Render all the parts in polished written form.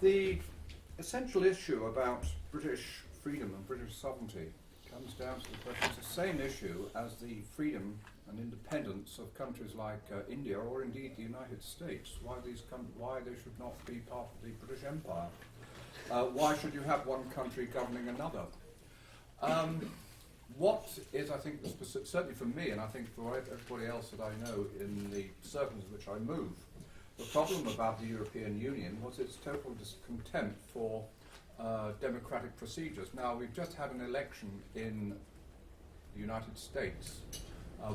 The essential issue about British freedom and British sovereignty comes down to the question, it's the same issue as the freedom and independence of countries like India or indeed the United States, why they should not be part of the British Empire. Why should you have one country governing another? What is, I think, certainly for me, and I think for everybody else that I know in the circles in which I move, the problem about the European Union was its total discontent for democratic procedures. Now, we've just had an election in the United States,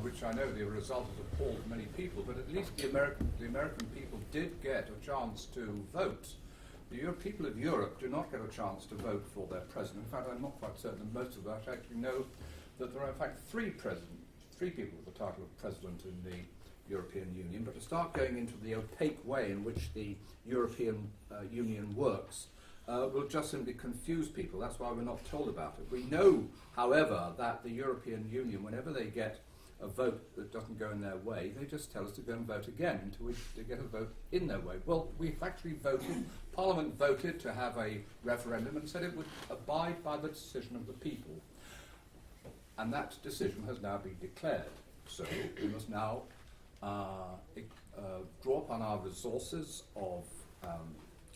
which I know the result has appalled many people, but at least the American people did get a chance to vote. The people of Europe do not get a chance to vote for their president. In fact, I'm not quite certain that most of us actually know that there are in fact three people with the title of president in the European Union. But to start going into the opaque way in which the European Union works will just simply confuse people. That's why we're not told about it. We know, however, that the European Union, whenever they get a vote that doesn't go in their way, they just tell us to go and vote again, into which they get a vote in their way. Well, we've actually voted, Parliament voted to have a referendum and said it would abide by the decision of the people. And that decision has now been declared. So we must now draw upon our resources of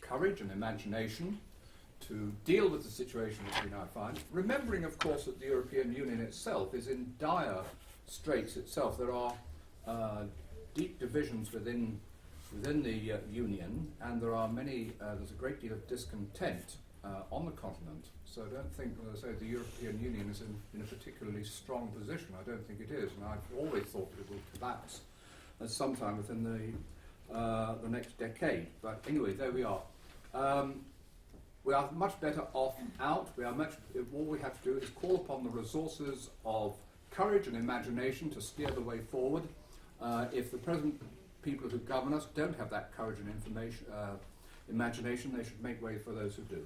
courage and imagination to deal with the situation which we now find, remembering, of course, that the European Union itself is in dire straits itself. There are deep divisions within the Union, and there are there's a great deal of discontent on the continent. So I don't think, as I say, the European Union is in a particularly strong position. I don't think it is, and I've always thought that it will collapse at some time within the next decade. But anyway, there we are. We are much better off out. All we have to do is call upon the resources of courage and imagination to steer the way forward. If the present people who govern us don't have that courage and imagination, they should make way for those who do.